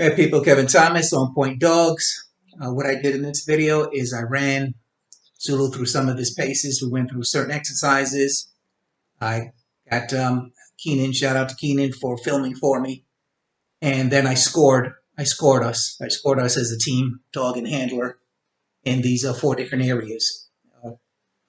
Hey people, Kevin Thomas on Point Dogs. What I did in this video is I ran Zulu through some of his paces. We went through certain exercises. I got Keenan, shout out to Keenan for filming for me. And then I scored us. I scored us as a team, dog and handler, in these 4 different areas.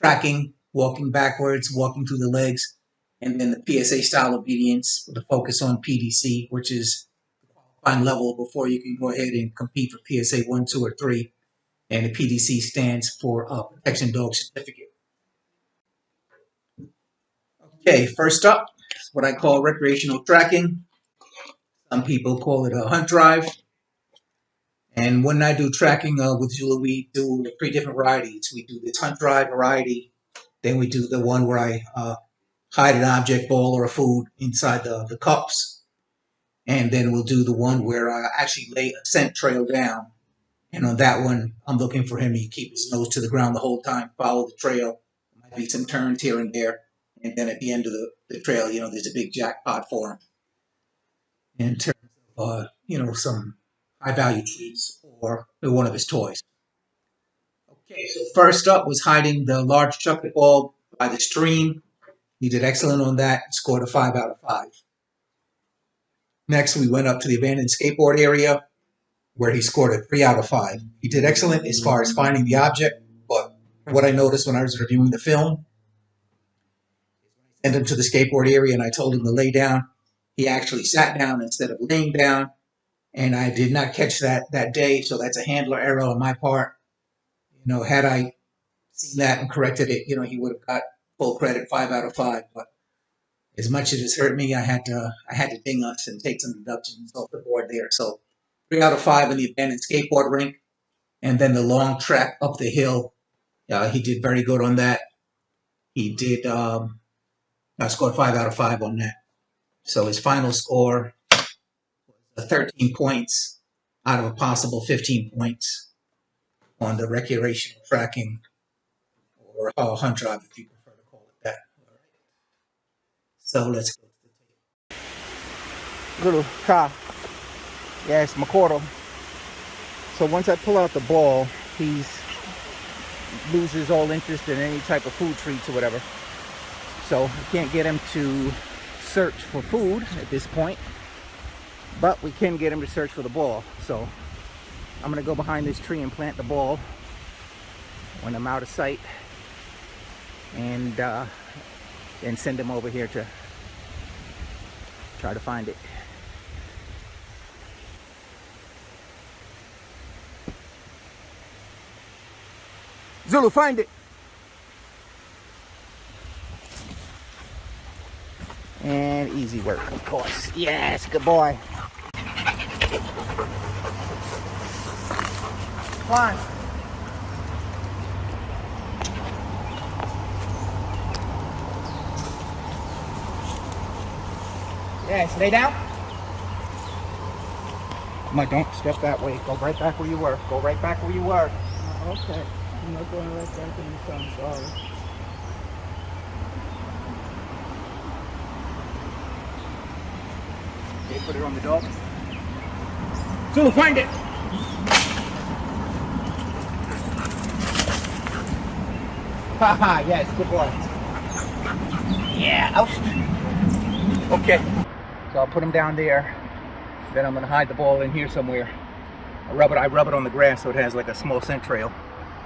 Tracking, walking backwards, walking through the legs, and then the PSA style obedience with a focus on PDC, which is level before you can go ahead and compete for PSA 1, 2, or 3. And the PDC stands for Protection Dog Certificate. Okay, first up, what I call recreational tracking. Some people call it a hunt drive. And when I do tracking with Zulu, we do 3 different varieties. We do this hunt drive variety. Then we do the one where I hide an object, ball, or a food inside the cups. And then we'll do the one where I actually lay a scent trail down. And on that one, I'm looking for him to keep his nose to the ground the whole time, follow the trail. There might be some turns here and there. And then at the end of the trail, there's a big jackpot for him. In terms of, some high-value treats or one of his toys. Okay, so first up was hiding the large chocolate ball by the stream. He did excellent on that, scored a 5 out of 5. Next, we went up to the abandoned skateboard area, where he scored a 3 out of 5. He did excellent as far as finding the object, but what I noticed when I was reviewing the film, I sent him to the skateboard area and I told him to lay down. He actually sat down instead of laying down, and I did not catch that day, so that's a handler error on my part. Had I seen that and corrected it, he would have got full credit, 5 out of 5, but as much as it's hurt me, I had to ding us and take some deductions off the board there. So 3 out of 5 in the abandoned skateboard rink. And then the long trek up the hill, he did very good on that. He did, I scored 5 out of 5 on that. So his final score was 13 points out of a possible 15 points on the recreational tracking, or hunt drive if you prefer to call it that. All right. So let's go to the tape. Little car. Yeah, it's Makoto. So once I pull out the ball, he loses all interest in any type of food treats or whatever. So I can't get him to search for food at this point, but we can get him to search for the ball. So I'm gonna go behind this tree and plant the ball when I'm out of sight, and send him over here to try to find it. Zulu, find it! And easy work, of course. Yes, good boy. Come on. Yes, lay down. Mike, don't step that way. Go right back where you were. Go right back where you were. Okay. I'm not going right back in the sun. Sorry. Okay, put it on the dog. Zulu, find it! Haha, yes, good boy. Yeah, oust. Okay. So I'll put him down there. Then I'm gonna hide the ball in here somewhere. I rub it on the grass so it has like a small scent trail,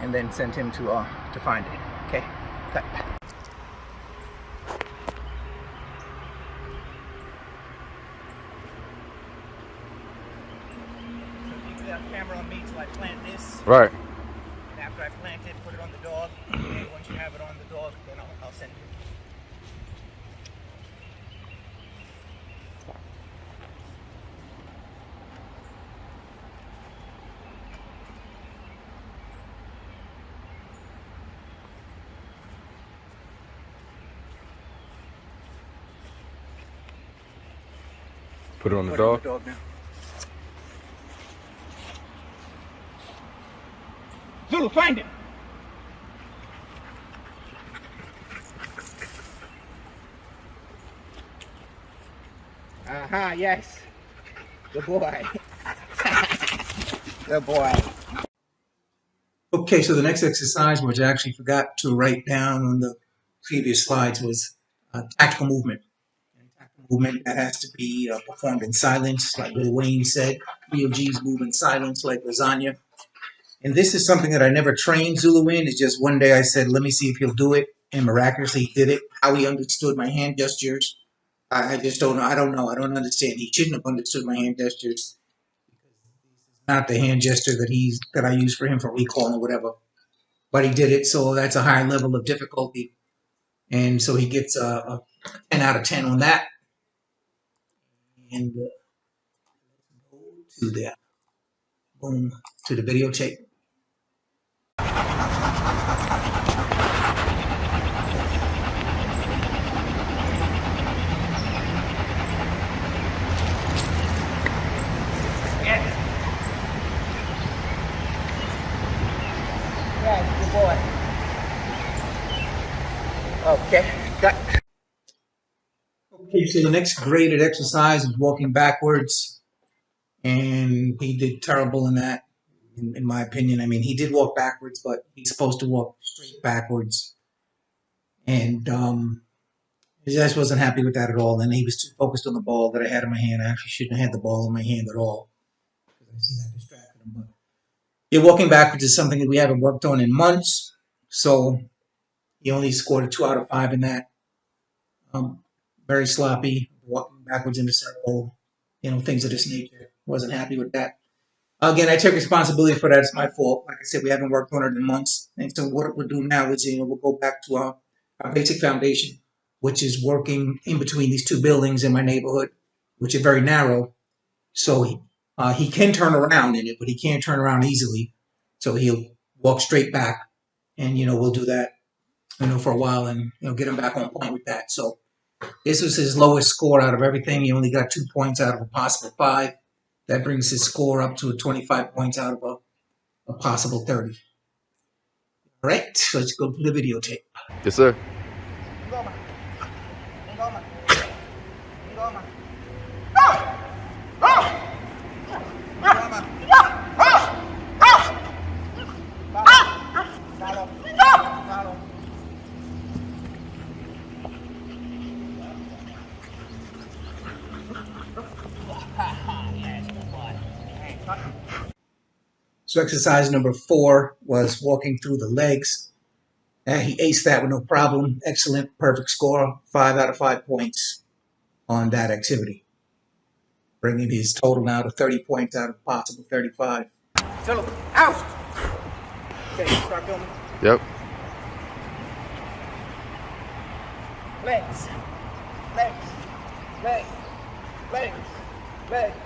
and then send him to find it. Okay. Cut. Camera on me till I plant this. Right. And after I plant it, put it on the dog. And once you have it on the dog, then I'll send it. Put it on the dog. Now. Zulu, find it! Aha, yes. Good boy. Good boy. Okay, so the next exercise, which I actually forgot to write down on the previous slides, was tactical movement. Tactical movement that has to be performed in silence, like Lil Wayne said. BOGs move in silence like lasagna. And this is something that I never trained Zulu in. It's just one day I said, let me see if he'll do it. And miraculously he did it. How he understood my hand gestures, I just don't know. I don't know. I don't understand. He shouldn't have understood my hand gestures. Not the hand gesture that I use for him for recall or whatever. But he did it, so that's a higher level of difficulty. And so he gets a 10 out of 10 on that. And go to the boom to the videotape. Yeah, good boy. Okay, cut. Okay, so the next graded exercise is walking backwards. And he did terrible in that, in my opinion. I mean, he did walk backwards, but he's supposed to walk straight backwards. And I just wasn't happy with that at all. And he was too focused on the ball that I had in my hand. I actually shouldn't have had the ball in my hand at all, because I see that distracted him. But yeah, walking backwards is something that we haven't worked on in months. So he only scored a 2 out of 5 in that. Very sloppy, walking backwards in the circle, things of this nature. Wasn't happy with that. Again, I take responsibility for that. It's my fault. Like I said, we haven't worked on it in months. And so what we'll do now is, we'll go back to our basic foundation, which is working in between these two buildings in my neighborhood, which are very narrow. So he can turn around in it, but he can't turn around easily. So he'll walk straight back. And, we'll do that, for a while and, get him back on point with that. So this was his lowest score out of everything. He only got 2 points out of a possible 5. That brings his score up to 25 points out of a possible 30. All right, so let's go to the videotape. Yes, sir. So exercise number 4 was walking through the legs. He aced that with no problem. Excellent, perfect score. 5 out of 5 points on that activity, bringing his total now to 30 points out of possible 35. Zulu, oust! Okay, start filming. Yep. Legs. Legs. Legs. Legs. Legs.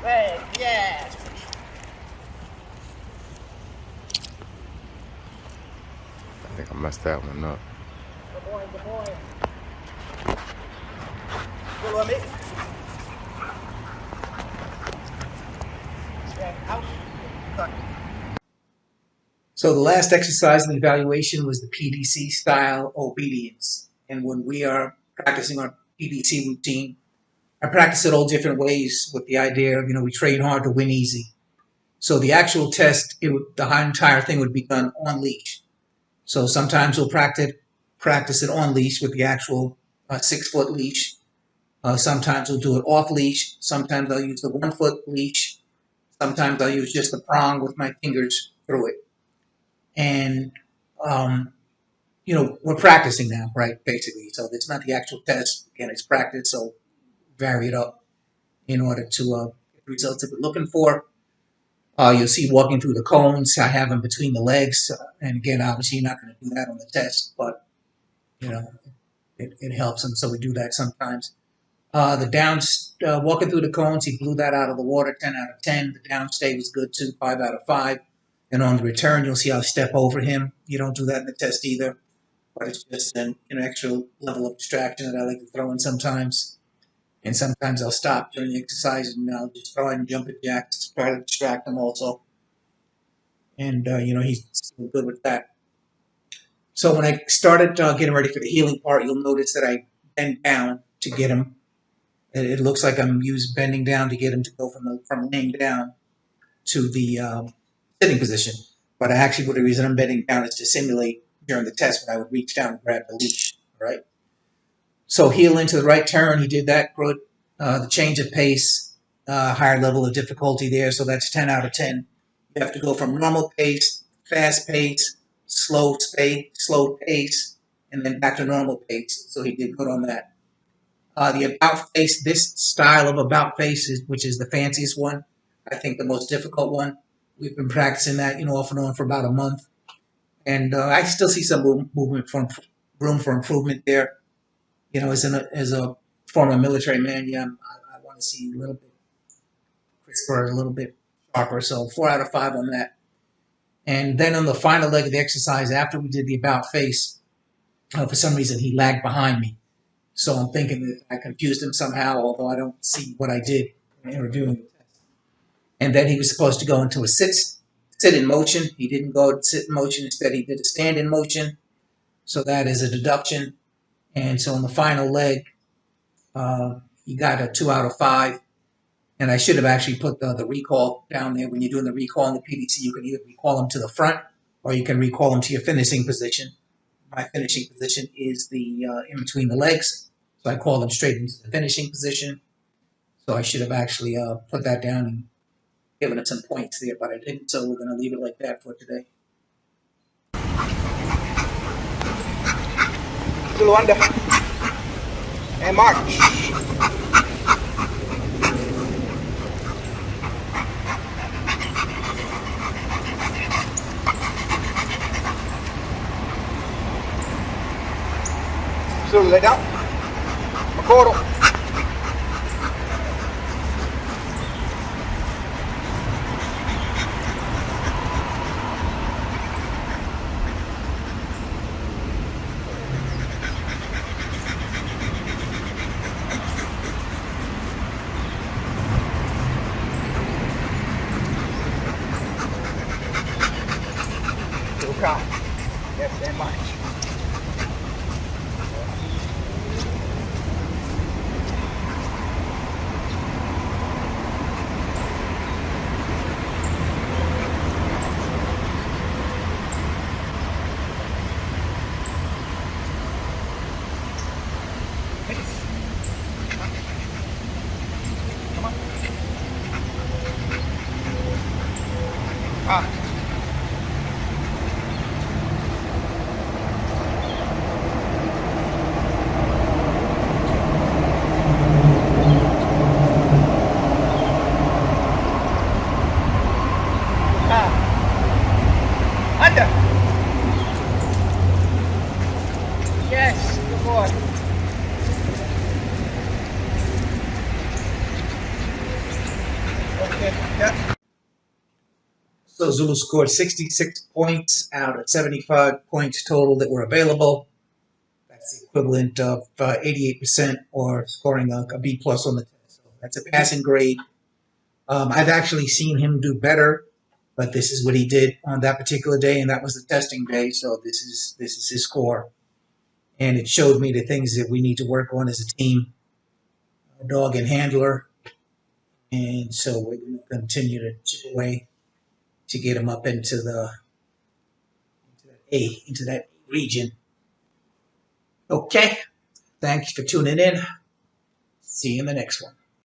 Legs. Yes. I think I messed that one up. Good boy, good boy. Zulu, me. Okay, out. Cut. So the last exercise in the evaluation was the PDC style obedience. And when we are practicing our PDC routine, I practice it all different ways with the idea of, we train hard to win easy. So the actual test, the entire thing would be done on leash. So sometimes we'll practice it on leash with the actual 6-foot leash. Sometimes we'll do it off leash. Sometimes I'll use the 1-foot leash. Sometimes I'll use just the prong with my fingers through it. And, we're practicing now, right, basically. So it's not the actual test. Again, it's practice, so vary it up in order to get the results that we're looking for. You'll see walking through the cones. I have them between the legs. And again, obviously, you're not going to do that on the test, but, it helps them. So we do that sometimes. The walking through the cones, he blew that out of the water, 10 out of 10. The downstay was good too, 5 out of 5. And on the return, you'll see I'll step over him. You don't do that in the test either, but it's just an extra level of distraction that I like to throw in sometimes. And sometimes I'll stop during the exercise and I'll just throw in jumping jacks to try to distract him also. And, he's still good with that. So when I started getting ready for the healing part, you'll notice that I bend down to get him. It looks like I'm bending down to get him to go from laying down. to the sitting position. But I actually, the reason I'm bending down is to simulate during the test when I would reach down and grab the leash. All right. So heel into the right turn, he did that good. The change of pace, higher level of difficulty there, so that's 10 out of 10. You have to go from normal pace, fast pace, slow pace, and then back to normal pace. So he did good on that. The about face, this style of about face, which is the fanciest one, I think the most difficult one. We've been practicing that, off and on for about a month, and I still see some room for improvement there. As a former military man, yeah, I want to see a little bit crisper, a little bit sharper. So 4 out of 5 on that. And then on the final leg of the exercise, after we did the about face, for some reason he lagged behind me. So I'm thinking that I confused him somehow, although I don't see what I did in reviewing the test. And then he was supposed to go into a sit in motion. He didn't go sit in motion. Instead, he did a stand in motion. So that is a deduction. And so on the final leg, he got a 2 out of 5. And I should have actually put the recall down there. When you're doing the recall in the PDC, you can either recall them to the front or you can recall them to your finishing position. My finishing position is the in between the legs. So I call them straight into the finishing position. So I should have actually put that down and given it some points there, but I didn't. So we're going to leave it like that for today. Zulu under. And march. Zulu lay down. Makoro. Zulu count. Yes, and march. Under. Yes, good boy. Okay, yeah. So Zulu scored 66 points out of 75 points total that were available. That's the equivalent of 88% or scoring a B plus on the test. So that's a passing grade. I've actually seen him do better, but this is what he did on that particular day, and that was the testing day. So this is his score, and it showed me the things that we need to work on as a team, dog and handler, and so we're going to continue to chip away to get him up into that region. Okay, thanks for tuning in. See you in the next one.